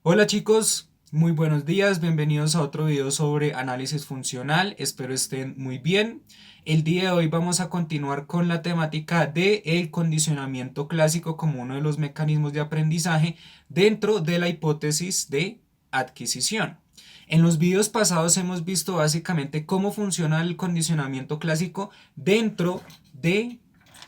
Hola chicos, muy buenos días, bienvenidos a otro video sobre análisis funcional, espero estén muy bien. El día de hoy vamos a continuar con la temática de el condicionamiento clásico como uno de los mecanismos de aprendizaje dentro de la hipótesis de adquisición. En los videos pasados hemos visto básicamente cómo funciona el condicionamiento clásico dentro de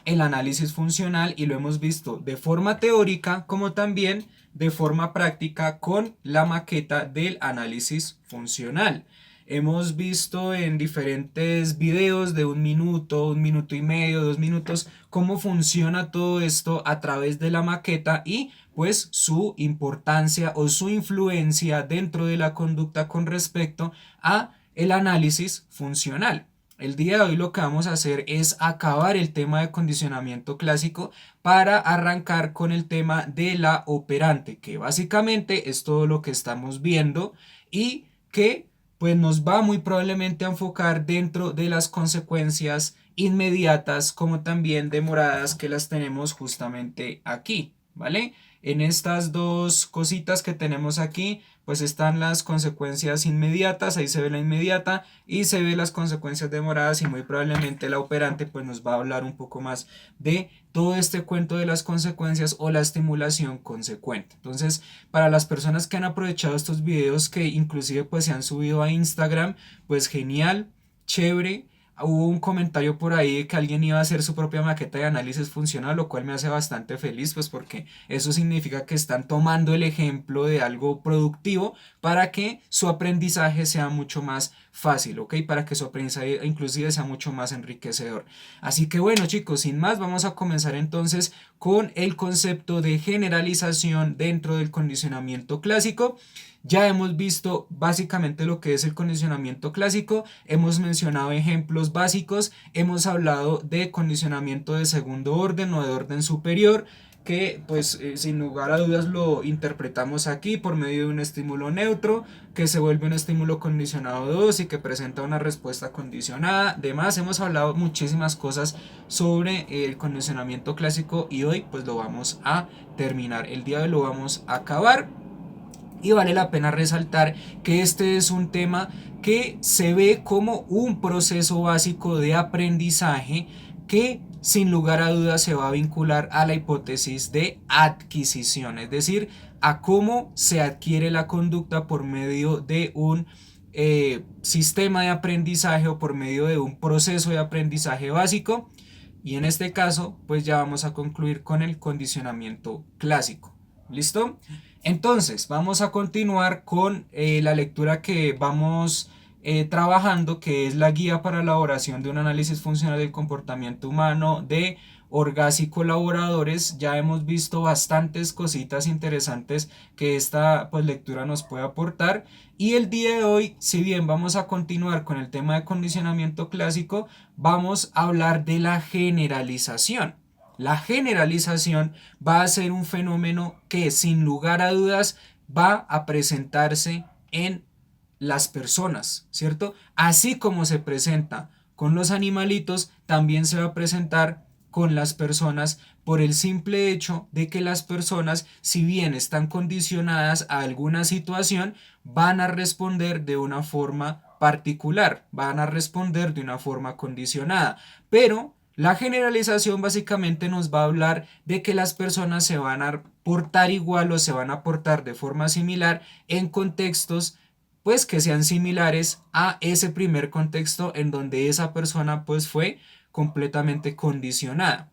el análisis funcional y lo hemos visto de forma teórica como también de forma práctica con la maqueta del análisis funcional. Hemos visto en diferentes videos de un minuto y medio, 2 minutos, cómo funciona todo esto a través de la maqueta y pues su importancia o su influencia dentro de la conducta con respecto a el análisis funcional. El día de hoy lo que vamos a hacer es acabar el tema de condicionamiento clásico para arrancar con el tema de la operante, que básicamente es todo lo que estamos viendo y que pues nos va muy probablemente a enfocar dentro de las consecuencias inmediatas como también demoradas que las tenemos justamente aquí, ¿vale? En estas dos cositas que tenemos aquí, pues están las consecuencias inmediatas, ahí se ve la inmediata y se ve las consecuencias demoradas y muy probablemente la operante pues nos va a hablar un poco más de todo este cuento de las consecuencias o la estimulación consecuente. Entonces, para las personas que han aprovechado estos videos que inclusive pues se han subido a Instagram, pues genial, chévere. Hubo un comentario por ahí de que alguien iba a hacer su propia maqueta de análisis funcional, lo cual me hace bastante feliz, pues porque eso significa que están tomando el ejemplo de algo productivo para que su aprendizaje sea mucho más fácil, ¿ok? Para que su aprendizaje inclusive sea mucho más enriquecedor. Así que bueno chicos, sin más, vamos a comenzar entonces con el concepto de generalización dentro del condicionamiento clásico. Ya hemos visto básicamente lo que es el condicionamiento clásico, hemos mencionado ejemplos básicos, hemos hablado de condicionamiento de segundo orden o de orden superior, que pues sin lugar a dudas lo interpretamos aquí por medio de un estímulo neutro que se vuelve un estímulo condicionado 2 y que presenta una respuesta condicionada. Además hemos hablado muchísimas cosas sobre el condicionamiento clásico y hoy pues lo vamos a terminar, el día de hoy lo vamos a acabar. Y vale la pena resaltar que este es un tema que se ve como un proceso básico de aprendizaje que sin lugar a dudas se va a vincular a la hipótesis de adquisición, es decir, a cómo se adquiere la conducta por medio de un sistema de aprendizaje o por medio de un proceso de aprendizaje básico. Y en este caso, pues ya vamos a concluir con el condicionamiento clásico. ¿Listo? Entonces, vamos a continuar con la lectura que vamos trabajando, que es la guía para la elaboración de un análisis funcional del comportamiento humano de Orgaz y colaboradores. Ya hemos visto bastantes cositas interesantes que esta pues, lectura nos puede aportar. Y el día de hoy, si bien vamos a continuar con el tema de condicionamiento clásico, vamos a hablar de la generalización. La generalización va a ser un fenómeno que sin lugar a dudas va a presentarse en las personas, ¿cierto? Así como se presenta con los animalitos, también se va a presentar con las personas por el simple hecho de que las personas, si bien están condicionadas a alguna situación, van a responder de una forma particular, van a responder de una forma condicionada, pero la generalización básicamente nos va a hablar de que las personas se van a portar igual o se van a portar de forma similar en contextos pues que sean similares a ese primer contexto en donde esa persona pues fue completamente condicionada.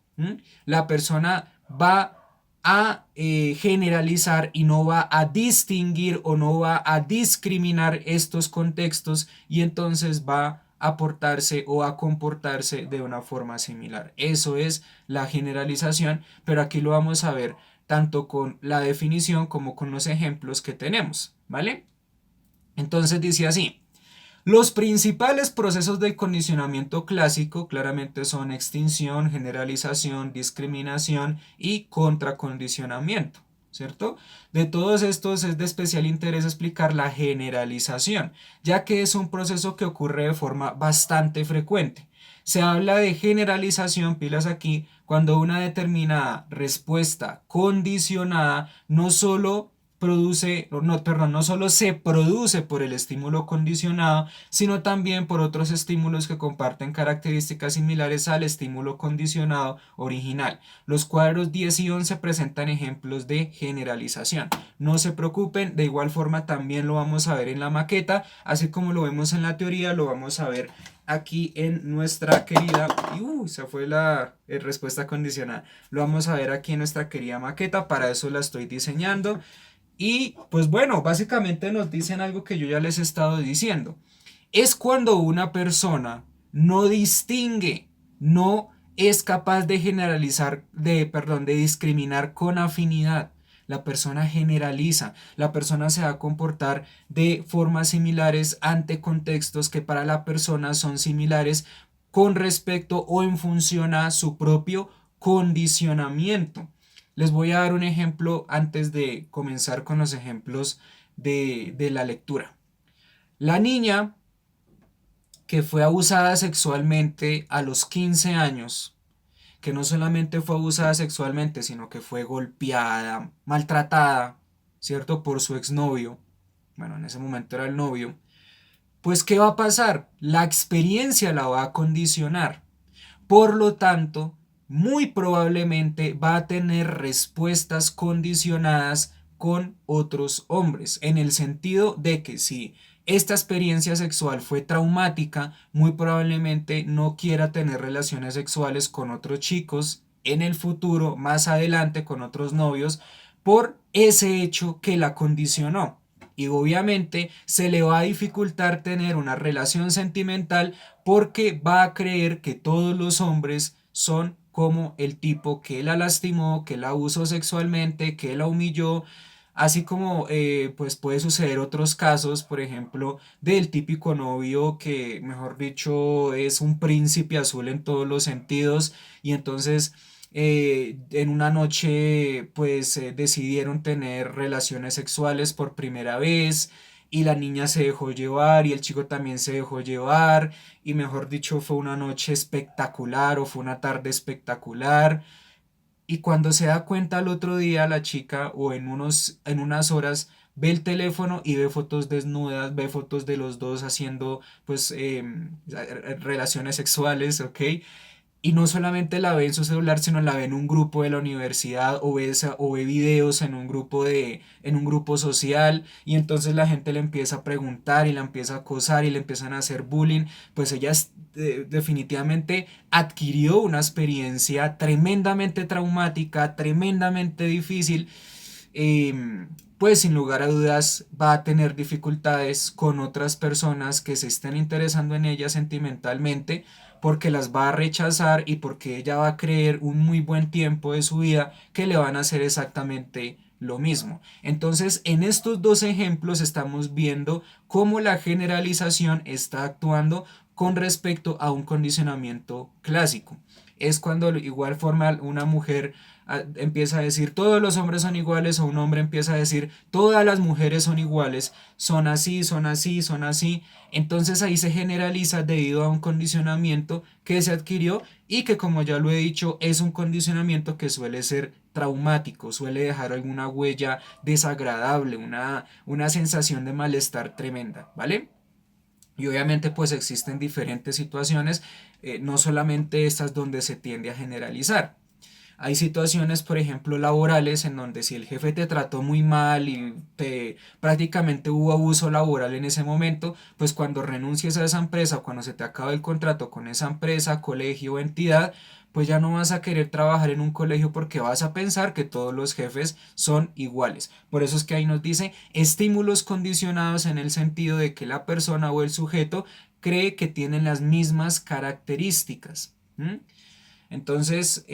La persona va a generalizar y no va a distinguir o no va a discriminar estos contextos y entonces va a portarse o a comportarse de una forma similar. Eso es la generalización, pero aquí lo vamos a ver tanto con la definición como con los ejemplos que tenemos, ¿vale? Entonces dice así, los principales procesos del condicionamiento clásico claramente son extinción, generalización, discriminación y contracondicionamiento, ¿cierto? De todos estos es de especial interés explicar la generalización, ya que es un proceso que ocurre de forma bastante frecuente. Se habla de generalización, pilas aquí, cuando una determinada respuesta condicionada no solo produce, no, perdón, no solo se produce por el estímulo condicionado, sino también por otros estímulos que comparten características similares al estímulo condicionado original. Los cuadros 10 y 11 presentan ejemplos de generalización. No se preocupen, de igual forma también lo vamos a ver en la maqueta, así como lo vemos en la teoría, lo vamos a ver aquí en nuestra querida, se fue la respuesta condicional, lo vamos a ver aquí en nuestra querida maqueta, para eso la estoy diseñando. Y pues bueno, básicamente nos dicen algo que yo ya les he estado diciendo. Es cuando una persona no distingue, no es capaz de generalizar, perdón, de discriminar con afinidad. La persona generaliza, la persona se va a comportar de formas similares ante contextos que para la persona son similares con respecto o en función a su propio condicionamiento. Les voy a dar un ejemplo antes de comenzar con los ejemplos de la lectura. La niña que fue abusada sexualmente a los 15 años, que no solamente fue abusada sexualmente, sino que fue golpeada, maltratada, ¿cierto? Por su exnovio. Bueno, en ese momento era el novio. Pues, ¿qué va a pasar? La experiencia la va a condicionar. Por lo tanto, muy probablemente va a tener respuestas condicionadas con otros hombres, en el sentido de que si esta experiencia sexual fue traumática, muy probablemente no quiera tener relaciones sexuales con otros chicos en el futuro, más adelante, con otros novios, por ese hecho que la condicionó. Y obviamente se le va a dificultar tener una relación sentimental porque va a creer que todos los hombres son como el tipo que la lastimó, que la abusó sexualmente, que la humilló, así como pues puede suceder otros casos, por ejemplo, del típico novio que, mejor dicho, es un príncipe azul en todos los sentidos y entonces en una noche pues decidieron tener relaciones sexuales por primera vez y la niña se dejó llevar y el chico también se dejó llevar y mejor dicho fue una noche espectacular o fue una tarde espectacular y cuando se da cuenta al otro día la chica o en unas horas ve el teléfono y ve fotos desnudas, ve fotos de los dos haciendo pues relaciones sexuales, ¿ok? Y no solamente la ve en su celular, sino la ve en un grupo de la universidad o ve videos en un en un grupo social y entonces la gente le empieza a preguntar y la empieza a acosar y le empiezan a hacer bullying, pues ella definitivamente adquirió una experiencia tremendamente traumática, tremendamente difícil, pues sin lugar a dudas va a tener dificultades con otras personas que se estén interesando en ella sentimentalmente porque las va a rechazar y porque ella va a creer un muy buen tiempo de su vida que le van a hacer exactamente lo mismo. Entonces, en estos dos ejemplos estamos viendo cómo la generalización está actuando con respecto a un condicionamiento clásico. Es cuando de igual forma una mujer empieza a decir todos los hombres son iguales o un hombre empieza a decir todas las mujeres son iguales, son así, son así, son así. Entonces ahí se generaliza debido a un condicionamiento que se adquirió y que como ya lo he dicho es un condicionamiento que suele ser traumático, suele dejar alguna huella desagradable, una sensación de malestar tremenda, ¿vale? Y obviamente pues existen diferentes situaciones, no solamente estas donde se tiende a generalizar. Hay situaciones, por ejemplo, laborales en donde si el jefe te trató muy mal y prácticamente hubo abuso laboral en ese momento, pues cuando renuncies a esa empresa, cuando se te acabe el contrato con esa empresa, colegio o entidad, pues ya no vas a querer trabajar en un colegio porque vas a pensar que todos los jefes son iguales. Por eso es que ahí nos dice estímulos condicionados en el sentido de que la persona o el sujeto cree que tienen las mismas características. Entonces,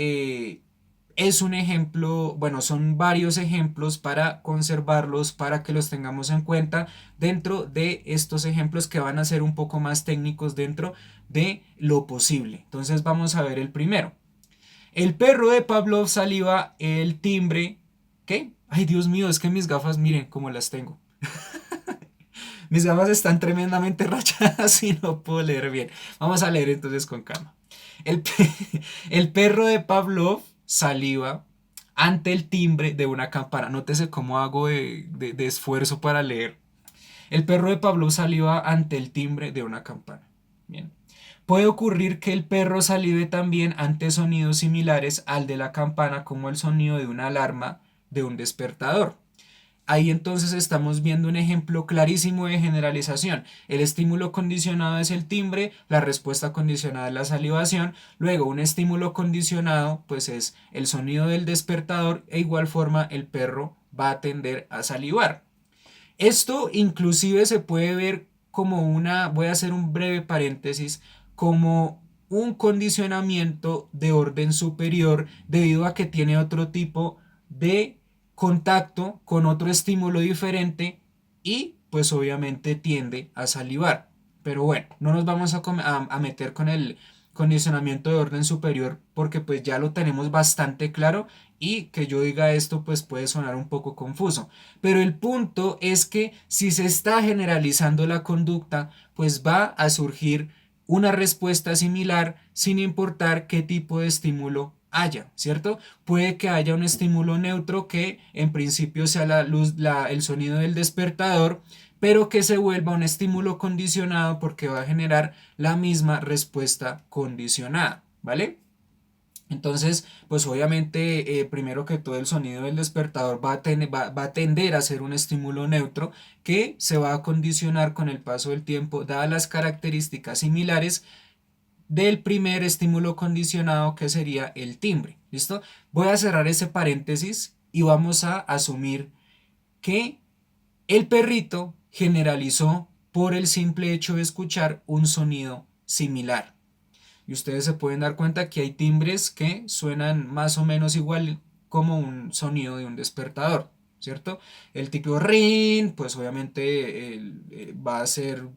es un ejemplo, bueno, son varios ejemplos para conservarlos, para que los tengamos en cuenta dentro de estos ejemplos que van a ser un poco más técnicos dentro de lo posible. Entonces vamos a ver el primero. El perro de Pavlov saliva el timbre. ¿Qué? Ay, Dios mío, es que mis gafas, miren cómo las tengo. Mis gafas están tremendamente rachadas y no puedo leer bien. Vamos a leer entonces con calma. El, el perro de Pavlov saliva ante el timbre de una campana. Nótese cómo hago de esfuerzo para leer. El perro de Pavlov saliva ante el timbre de una campana. Bien. Puede ocurrir que el perro salive también ante sonidos similares al de la campana, como el sonido de una alarma de un despertador. Ahí entonces estamos viendo un ejemplo clarísimo de generalización. El estímulo condicionado es el timbre, la respuesta condicionada es la salivación, luego un estímulo condicionado pues es el sonido del despertador e igual forma el perro va a tender a salivar. Esto inclusive se puede ver como voy a hacer un breve paréntesis, como un condicionamiento de orden superior debido a que tiene otro tipo de contacto con otro estímulo diferente y pues obviamente tiende a salivar. Pero bueno, no nos vamos a meter con el condicionamiento de orden superior porque pues ya lo tenemos bastante claro y que yo diga esto pues puede sonar un poco confuso. Pero el punto es que si se está generalizando la conducta, pues va a surgir una respuesta similar sin importar qué tipo de estímulo haya, ¿cierto? Puede que haya un estímulo neutro que en principio sea la luz, el sonido del despertador, pero que se vuelva un estímulo condicionado porque va a generar la misma respuesta condicionada, ¿vale? Entonces, pues obviamente, primero que todo el sonido del despertador va a tender a ser un estímulo neutro que se va a condicionar con el paso del tiempo, dadas las características similares del primer estímulo condicionado que sería el timbre. ¿Listo? Voy a cerrar ese paréntesis y vamos a asumir que el perrito generalizó por el simple hecho de escuchar un sonido similar. Y ustedes se pueden dar cuenta que hay timbres que suenan más o menos igual como un sonido de un despertador, ¿cierto? El tipo ring, pues obviamente va a ser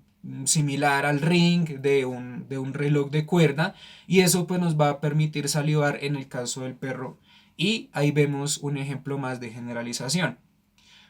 similar al ring de un reloj de cuerda y eso pues nos va a permitir salivar en el caso del perro y ahí vemos un ejemplo más de generalización.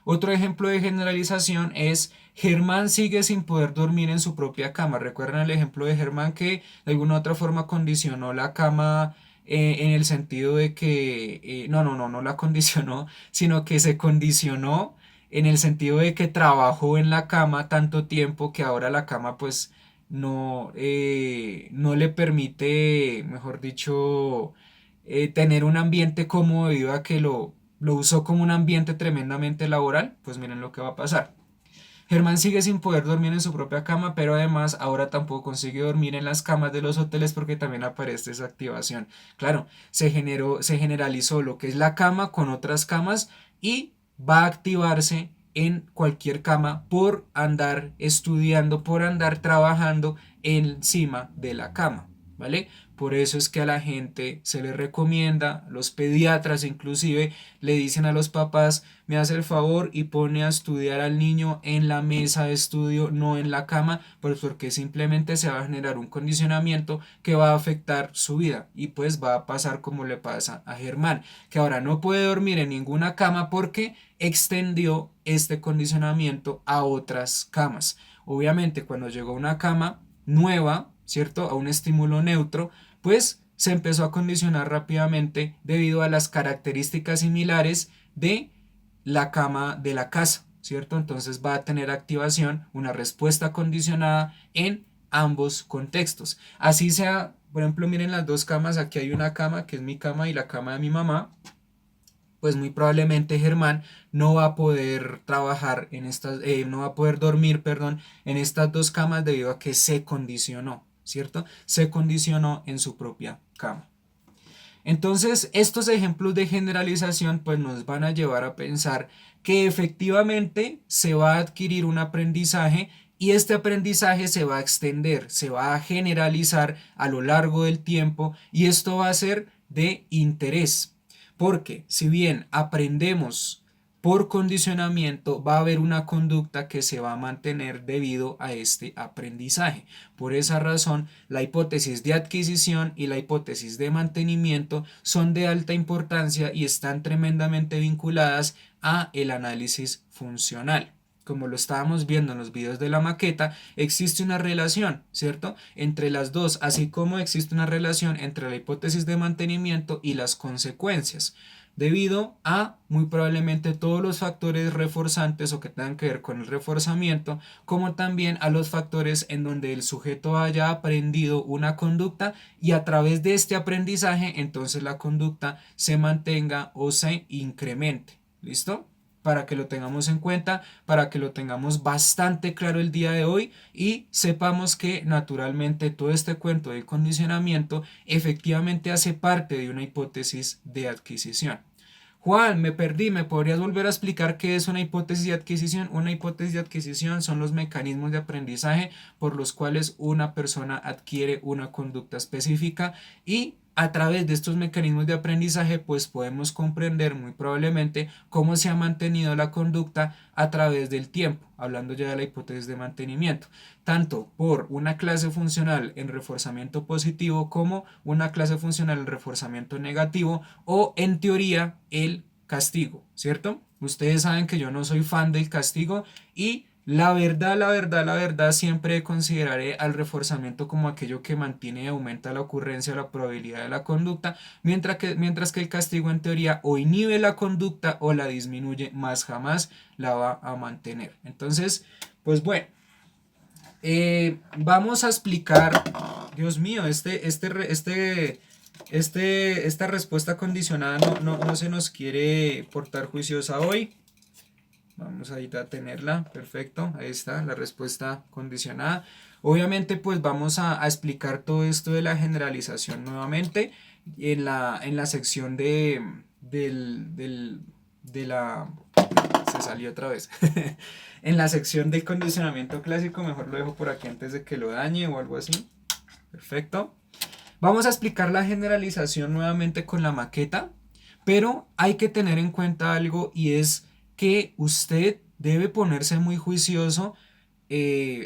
Otro ejemplo de generalización es Germán sigue sin poder dormir en su propia cama. ¿Recuerdan el ejemplo de Germán que de alguna u otra forma condicionó la cama en el sentido de que, no la condicionó, sino que se condicionó en el sentido de que trabajó en la cama tanto tiempo que ahora la cama pues no le permite, mejor dicho, tener un ambiente cómodo debido a que lo usó como un ambiente tremendamente laboral, pues miren lo que va a pasar. Germán sigue sin poder dormir en su propia cama, pero además ahora tampoco consigue dormir en las camas de los hoteles porque también aparece esa activación. Claro, se generalizó lo que es la cama con otras camas y va a activarse en cualquier cama por andar estudiando, por andar trabajando encima de la cama, ¿vale? Por eso es que a la gente se le recomienda, los pediatras inclusive le dicen a los papás, me hace el favor y pone a estudiar al niño en la mesa de estudio, no en la cama, pues porque simplemente se va a generar un condicionamiento que va a afectar su vida y pues va a pasar como le pasa a Germán, que ahora no puede dormir en ninguna cama porque extendió este condicionamiento a otras camas. Obviamente cuando llegó a una cama nueva, ¿cierto? A un estímulo neutro, pues se empezó a condicionar rápidamente debido a las características similares de la cama de la casa, ¿cierto? Entonces va a tener activación, una respuesta condicionada en ambos contextos. Así sea, por ejemplo, miren las dos camas, aquí hay una cama que es mi cama y la cama de mi mamá, pues muy probablemente Germán no va a poder trabajar en estas, no va a poder dormir, perdón, en estas dos camas debido a que se condicionó, ¿cierto? Se condicionó en su propia cama. Entonces, estos ejemplos de generalización pues nos van a llevar a pensar que efectivamente se va a adquirir un aprendizaje y este aprendizaje se va a extender, se va a generalizar a lo largo del tiempo y esto va a ser de interés. Porque si bien aprendemos por condicionamiento, va a haber una conducta que se va a mantener debido a este aprendizaje. Por esa razón, la hipótesis de adquisición y la hipótesis de mantenimiento son de alta importancia y están tremendamente vinculadas a el análisis funcional. Como lo estábamos viendo en los videos de la maqueta, existe una relación, ¿cierto? Entre las dos, así como existe una relación entre la hipótesis de mantenimiento y las consecuencias. debido a muy probablemente todos los factores reforzantes o que tengan que ver con el reforzamiento, como también a los factores en donde el sujeto haya aprendido una conducta y a través de este aprendizaje entonces la conducta se mantenga o se incremente. ¿Listo? Para que lo tengamos en cuenta, para que lo tengamos bastante claro el día de hoy y sepamos que naturalmente todo este cuento del condicionamiento efectivamente hace parte de una hipótesis de adquisición. Juan, me perdí, ¿me podrías volver a explicar qué es una hipótesis de adquisición? Una hipótesis de adquisición son los mecanismos de aprendizaje por los cuales una persona adquiere una conducta específica y a través de estos mecanismos de aprendizaje pues podemos comprender muy probablemente cómo se ha mantenido la conducta a través del tiempo, hablando ya de la hipótesis de mantenimiento, tanto por una clase funcional en reforzamiento positivo como una clase funcional en reforzamiento negativo o en teoría el castigo, ¿cierto? Ustedes saben que yo no soy fan del castigo y la verdad, siempre consideraré al reforzamiento como aquello que mantiene y aumenta la ocurrencia o la probabilidad de la conducta, mientras que el castigo en teoría o inhibe la conducta o la disminuye, más jamás la va a mantener. Entonces, pues bueno, vamos a explicar, Dios mío, esta respuesta condicionada no se nos quiere portar juiciosa hoy. Vamos a ir a tenerla, perfecto, ahí está la respuesta condicionada. Obviamente pues vamos a explicar todo esto de la generalización nuevamente en la sección de la... Se salió otra vez. En la sección del condicionamiento clásico, mejor lo dejo por aquí antes de que lo dañe o algo así. Perfecto. Vamos a explicar la generalización nuevamente con la maqueta, pero hay que tener en cuenta algo y es que usted debe ponerse muy juicioso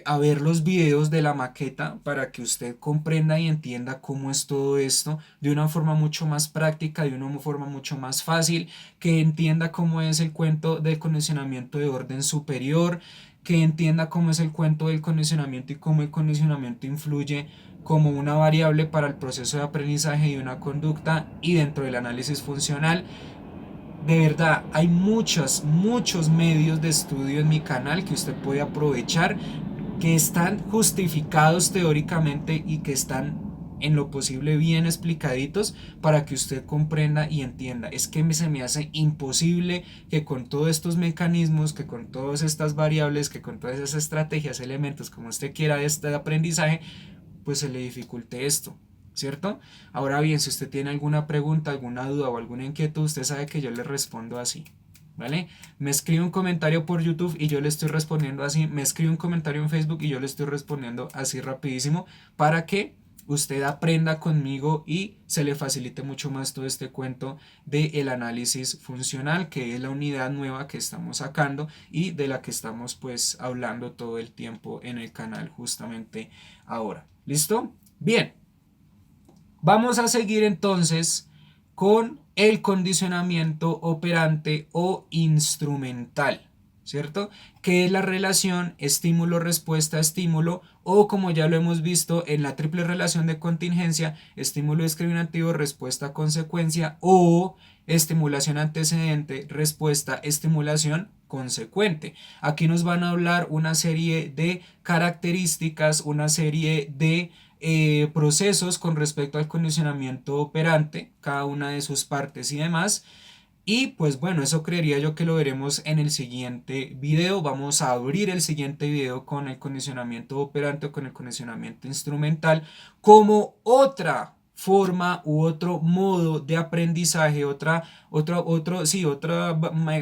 a ver los videos de la maqueta para que usted comprenda y entienda cómo es todo esto de una forma mucho más práctica, de una forma mucho más fácil, que entienda cómo es el cuento del condicionamiento de orden superior, que entienda cómo es el cuento del condicionamiento y cómo el condicionamiento influye como una variable para el proceso de aprendizaje de una conducta y dentro del análisis funcional. De verdad, hay muchos medios de estudio en mi canal que usted puede aprovechar, que están justificados teóricamente y que están en lo posible bien explicaditos para que usted comprenda y entienda. Es que se me hace imposible que con todos estos mecanismos, que con todas estas variables, que con todas esas estrategias, elementos, como usted quiera, de este aprendizaje, pues se le dificulte esto, ¿cierto? Ahora bien, si usted tiene alguna pregunta, alguna duda o alguna inquietud, usted sabe que yo le respondo así, ¿vale? Me escribe un comentario por YouTube y yo le estoy respondiendo así, me escribe un comentario en Facebook y yo le estoy respondiendo así rapidísimo para que usted aprenda conmigo y se le facilite mucho más todo este cuento del análisis funcional, que es la unidad nueva que estamos sacando y de la que estamos pues hablando todo el tiempo en el canal justamente ahora. ¿Listo? Bien. Vamos a seguir entonces con el condicionamiento operante o instrumental, ¿cierto? Que es la relación estímulo-respuesta-estímulo o como ya lo hemos visto en la triple relación de contingencia, estímulo discriminativo, respuesta-consecuencia o estimulación antecedente, respuesta, estimulación consecuente. Aquí nos van a hablar una serie de características, una serie de procesos con respecto al condicionamiento operante, cada una de sus partes y demás. Y pues bueno, eso creería yo que lo veremos en el siguiente video. Vamos a abrir el siguiente video con el condicionamiento operante o con el condicionamiento instrumental como otra forma u otro modo de aprendizaje, otro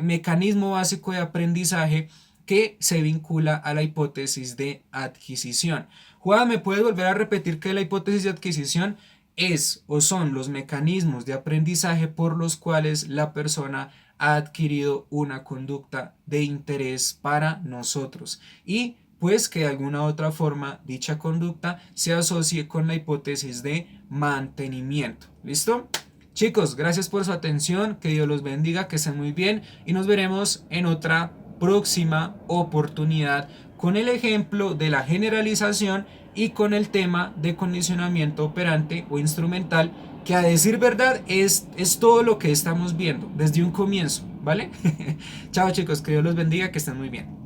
mecanismo básico de aprendizaje que se vincula a la hipótesis de adquisición. Juan, ¿me puedes volver a repetir que la hipótesis de adquisición es o son los mecanismos de aprendizaje por los cuales la persona ha adquirido una conducta de interés para nosotros y pues que de alguna otra forma dicha conducta se asocie con la hipótesis de mantenimiento? ¿Listo? Chicos, gracias por su atención, que Dios los bendiga, que estén muy bien y nos veremos en otra próxima oportunidad con el ejemplo de la generalización y con el tema de condicionamiento operante o instrumental que a decir verdad es todo lo que estamos viendo desde un comienzo, ¿vale? Chao chicos, que Dios los bendiga, que estén muy bien.